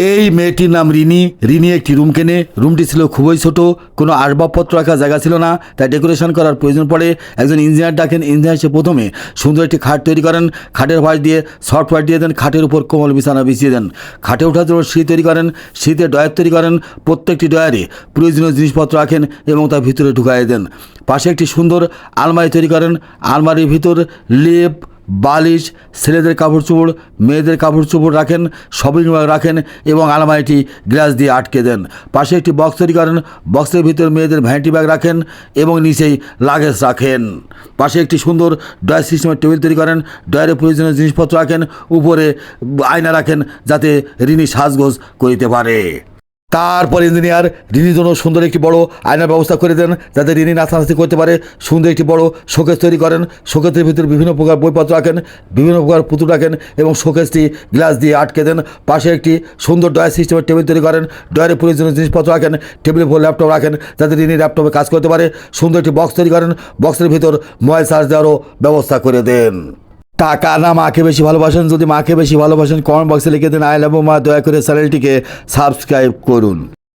এই মেয়েটির নাম রিনি। রিনি একটি রুম কেনে। রুমটি ছিল খুবই ছোট, কোনো আসবাবপত্র রাখার জায়গা ছিল না, তাই ডেকোরেশন করার প্রয়োজন পড়ে। একজন ইঞ্জিনিয়ার ডাকেন। ইঞ্জিনিয়ার সে প্রথমে সুন্দর একটি খাট তৈরি করেন। খাটের ভাঁজ দিয়ে সফট হোয়াইট দিয়ে দেন, খাটের উপর কোমল বিছানা বিছিয়ে দেন। খাটে ওঠার জন্য সিঁড়ি তৈরি করেন, সিঁড়িতে ডয়ার তৈরি করেন। প্রত্যেকটি ডয়ারে প্রয়োজনীয় জিনিসপত্র রাখেন এবং তার ভিতরে ঢুকাই দেন। পাশে একটি সুন্দর আলমারি তৈরি করেন। আলমারির ভিতর লেপ, বালিশ, ছেলেদের কাপড় চোপড়, মেয়েদের কাপড় চোপড় রাখেন, শপিং ব্যাগ রাখেন এবং আলমারিটি গ্লাস দিয়ে আটকে দেন। পাশে একটি বক্স তৈরি করেন। বক্সের ভিতর মেয়েদের ভ্যানিটি ব্যাগ রাখেন এবং নিচেই লাগেজ রাখেন। পাশে একটি সুন্দর ড্রয়ার সিস্টেমের টেবিল তৈরি করেন। ড্রয়ারে প্রয়োজনীয় জিনিসপত্র রাখেন, উপরে আয়না রাখেন যাতে রিনি সাজগোজ করিতে পারে। তারপর ইঞ্জিনিয়ার রিনির জন্য সুন্দর একটি বড় আয়নার ব্যবস্থা করে দেন যাতে রিনি নাচানাচি করতে পারে। সুন্দর একটি বড় শোকেস তৈরি করেন। শোকেসের ভিতরে বিভিন্ন প্রকার বইপত্র রাখেন, বিভিন্ন প্রকার পুতুল রাখেন এবং শোকেসটি গ্লাস দিয়ে আটকে দেন। পাশে একটি সুন্দর ড্রয়ার সিস্টেমের টেবিল তৈরি করেন। ড্রয়ারে প্রয়োজনীয় জিনিসপত্র রাখেন, টেবিলের উপর ল্যাপটপ রাখেন যাতে রিনি ল্যাপটপে কাজ করতে পারে। সুন্দর একটি বক্স তৈরি করেন। বক্সের ভিতর মোবাইল চার্জ দেওয়ারও ব্যবস্থা করে দেন। টাকা না মাকে বেশি ভালোবাসেন? যদি মাকে বেশি ভালোবাসেন কমেন্ট বক্সে লিখে দেন আই লাভ ইউ মা। দয়া করে চ্যানেলটিকে সাবস্ক্রাইব করুন।